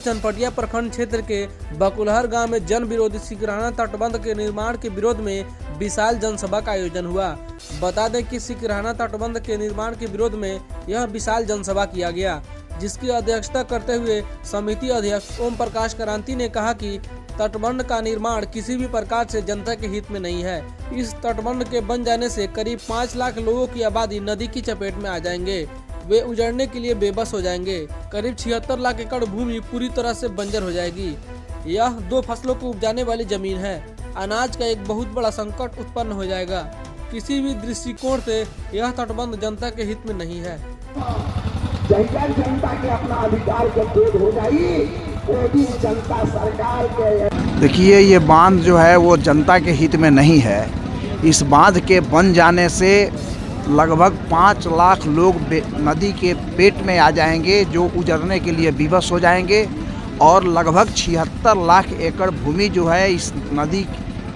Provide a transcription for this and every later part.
चनपटिया प्रखंड क्षेत्र के बकुलहर गांव में जन विरोधी सिकरहना तटबंध के निर्माण के विरोध में विशाल जनसभा का आयोजन हुआ। बता दें कि सिकरहना तटबंध के निर्माण के विरोध में यह विशाल जनसभा किया गया, जिसकी अध्यक्षता करते हुए समिति अध्यक्ष ओम प्रकाश क्रांति ने कहा कि तटबंध का निर्माण किसी भी प्रकार से जनता के हित में नहीं है। इस तटबंध के बन जाने से करीब 5 लाख लोगों की आबादी नदी की चपेट में आ जाएंगे। वे उजड़ने के लिए बेबस हो जाएंगे। करीब 76 लाख एकड़ भूमि पूरी तरह से बंजर हो जाएगी। यह 2 फसलों को उपजाने वाली जमीन है। अनाज का एक बहुत बड़ा संकट उत्पन्न हो जाएगा। किसी भी दृष्टिकोण से यह तटबंध जनता के हित में नहीं है। जनता के अपना अधिकार के दूर हो जाएगी, जनता सरकार के। देखिए, ये बांध जो है वो जनता के हित में नहीं है। इस बांध के बन जाने से लगभग 5 लाख लोग नदी के पेट में आ जाएंगे, जो उजड़ने के लिए विवश हो जाएंगे, और लगभग 76 लाख एकड़ भूमि जो है इस नदी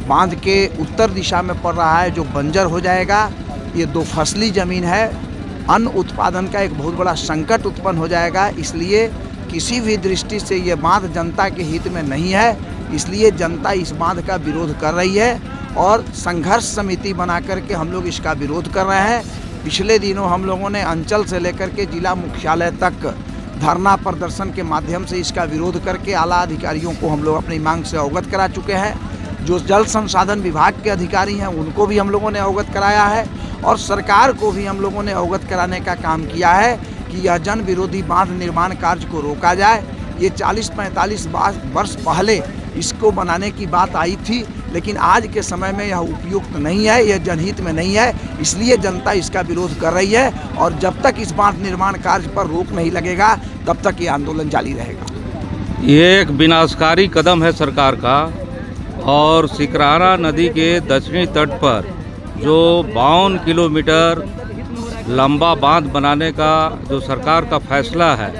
बांध के उत्तर दिशा में पड़ रहा है, जो बंजर हो जाएगा। ये 2 फसली ज़मीन है। अन्न उत्पादन का एक बहुत बड़ा संकट उत्पन्न हो जाएगा। इसलिए किसी भी दृष्टि से ये बांध जनता के हित में नहीं है। इसलिए जनता इस बांध का विरोध कर रही है और संघर्ष समिति बना करके हम लोग इसका विरोध कर रहे हैं। पिछले दिनों हम लोगों ने अंचल से लेकर के जिला मुख्यालय तक धरना प्रदर्शन के माध्यम से इसका विरोध करके आला अधिकारियों को हम लोग अपनी मांग से अवगत करा चुके हैं। जो जल संसाधन विभाग के अधिकारी हैं उनको भी हम लोगों ने अवगत कराया है, और सरकार को भी हम लोगों ने अवगत कराने का काम किया है कि यह जन विरोधी बांध निर्माण कार्य को रोका जाए। ये 40-45 वर्ष पहले इसको बनाने की बात आई थी, लेकिन आज के समय में यह उपयुक्त नहीं है, यह जनहित में नहीं है। इसलिए जनता इसका विरोध कर रही है, और जब तक इस बांध निर्माण कार्य पर रोक नहीं लगेगा तब तक ये आंदोलन जारी रहेगा। ये एक विनाशकारी कदम है सरकार का, और सिकरहना नदी के दक्षिणी तट पर जो 52 किलोमीटर लंबा बांध बनाने का जो सरकार का फैसला है,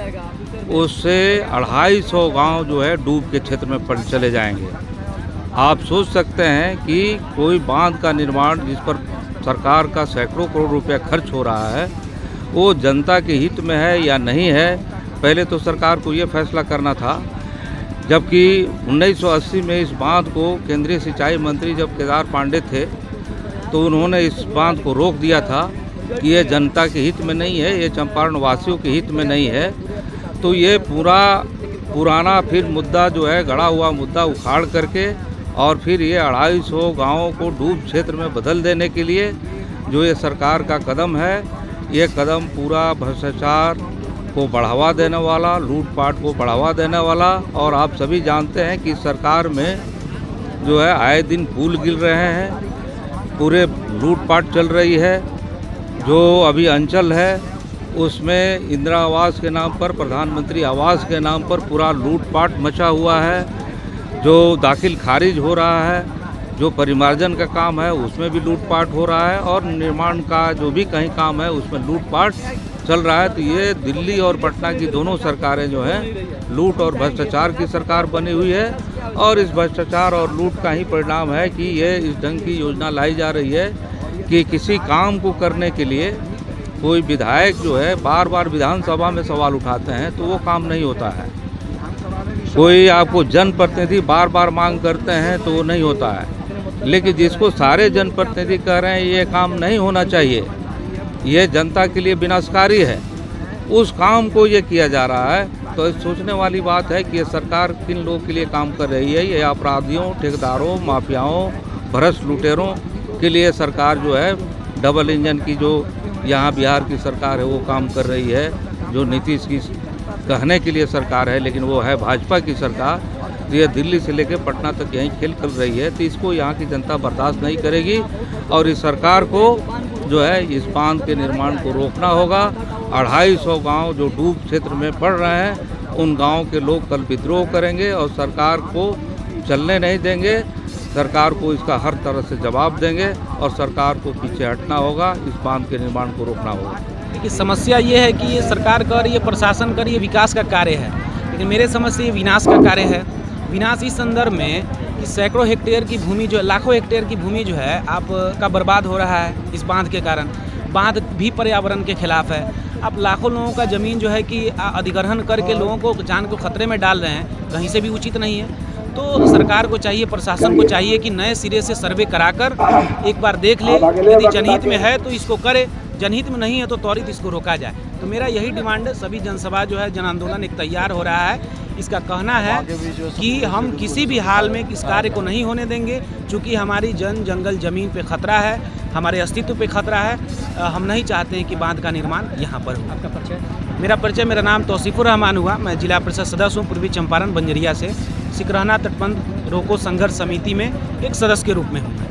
उससे 250 गांव जो है डूब के क्षेत्र में पड़ चले जाएंगे। आप सोच सकते हैं कि कोई बांध का निर्माण जिस पर सरकार का सैकड़ों करोड़ रुपया खर्च हो रहा है, वो जनता के हित में है या नहीं है, पहले तो सरकार को ये फैसला करना था। जबकि 1980 में इस बांध को केंद्रीय सिंचाई मंत्री जब केदार पांडे थे, तो उन्होंने इस बांध को रोक दिया था कि ये जनता के हित में नहीं है, ये चंपारण वासियों के हित में नहीं है। तो ये पुराना फिर मुद्दा जो है, गड़ा हुआ मुद्दा उखाड़ करके और फिर ये 250 गाँवों को डूब क्षेत्र में बदल देने के लिए जो ये सरकार का कदम है, ये कदम पूरा भ्रष्टाचार को बढ़ावा देने वाला, लूटपाट को बढ़ावा देने वाला। और आप सभी जानते हैं कि सरकार में जो है आए दिन पुल गिर रहे हैं, पूरे लूटपाट चल रही है। जो अभी अंचल है उसमें इंदिरा आवास के नाम पर, प्रधानमंत्री आवास के नाम पर पूरा लूटपाट मचा हुआ है। जो दाखिल खारिज हो रहा है, जो परिमार्जन का काम है उसमें भी लूटपाट हो रहा है, और निर्माण का जो भी कहीं काम है उसमें लूटपाट चल रहा है। तो ये दिल्ली और पटना की दोनों सरकारें जो हैं लूट और भ्रष्टाचार की सरकार बनी हुई है, और इस भ्रष्टाचार और लूट का ही परिणाम है कि ये इस ढंग की योजना लाई जा रही है कि किसी काम को करने के लिए कोई विधायक जो है बार बार विधानसभा में सवाल उठाते हैं तो वो काम नहीं होता है। कोई आपको जनप्रतिनिधि बार बार मांग करते हैं तो वो नहीं होता है। लेकिन जिसको सारे जनप्रतिनिधि कह रहे हैं ये काम नहीं होना चाहिए, ये जनता के लिए विनाशकारी है, उस काम को ये किया जा रहा है। तो सोचने वाली बात है कि ये सरकार किन लोगों के लिए काम कर रही है। ये अपराधियों, ठेकेदारों, माफियाओं, भ्रष्ट लुटेरों के लिए सरकार जो है डबल इंजन की जो यहाँ बिहार की सरकार है वो काम कर रही है। जो नीतीश की कहने के लिए सरकार है, लेकिन वो है भाजपा की सरकार। ये दिल्ली से लेकर पटना तक यहीं खेल कर रही है। तो इसको यहाँ की जनता बर्दाश्त नहीं करेगी, और इस सरकार को जो है इस बांध के निर्माण को रोकना होगा। 250 गांव जो डूब क्षेत्र में पड़ रहे हैं, उन गांव के लोग कल विद्रोह करेंगे और सरकार को चलने नहीं देंगे। सरकार को इसका हर तरह से जवाब देंगे, और सरकार को पीछे हटना होगा, इस बांध के निर्माण को रोकना होगा। देखिए, समस्या ये है कि ये सरकार का और ये प्रशासन का ये विकास का कार्य है, लेकिन मेरे समझ से ये विनाश का कार्य है। विनाश इस संदर्भ में कि सैकड़ों हेक्टेयर की भूमि जो, लाखों हेक्टेयर की भूमि जो है आपका बर्बाद हो रहा है इस बांध के कारण। बांध भी पर्यावरण के खिलाफ है। आप लाखों लोगों का ज़मीन जो है कि अधिग्रहण करके लोगों को जान को खतरे में डाल रहे हैं, कहीं से भी उचित नहीं है। तो सरकार को चाहिए, प्रशासन को चाहिए कि नए सिरे से सर्वे कराकर एक बार देख ले, यदि जनहित में है तो इसको करे, जनहित में नहीं है तो त्वरित इसको रोका जाए। तो मेरा यही डिमांड है। सभी जनसभा जो है, जन आंदोलन एक तैयार हो रहा है। इसका कहना है कि हम किसी भी हाल में इस कार्य को नहीं होने देंगे, क्योंकि हमारी जंगल ज़मीन पे खतरा है, हमारे अस्तित्व पे खतरा है। हम नहीं चाहते हैं कि बांध का निर्माण यहाँ पर हो। आपका परिचय? मेरा नाम तौसीफुर रहमान हुआ। मैं जिला परिषद सदस्य हूँ पूर्वी चंपारण बंजरिया से। सिकरहना तटबंध रोको संघर्ष समिति में एक सदस्य के रूप में हूँ।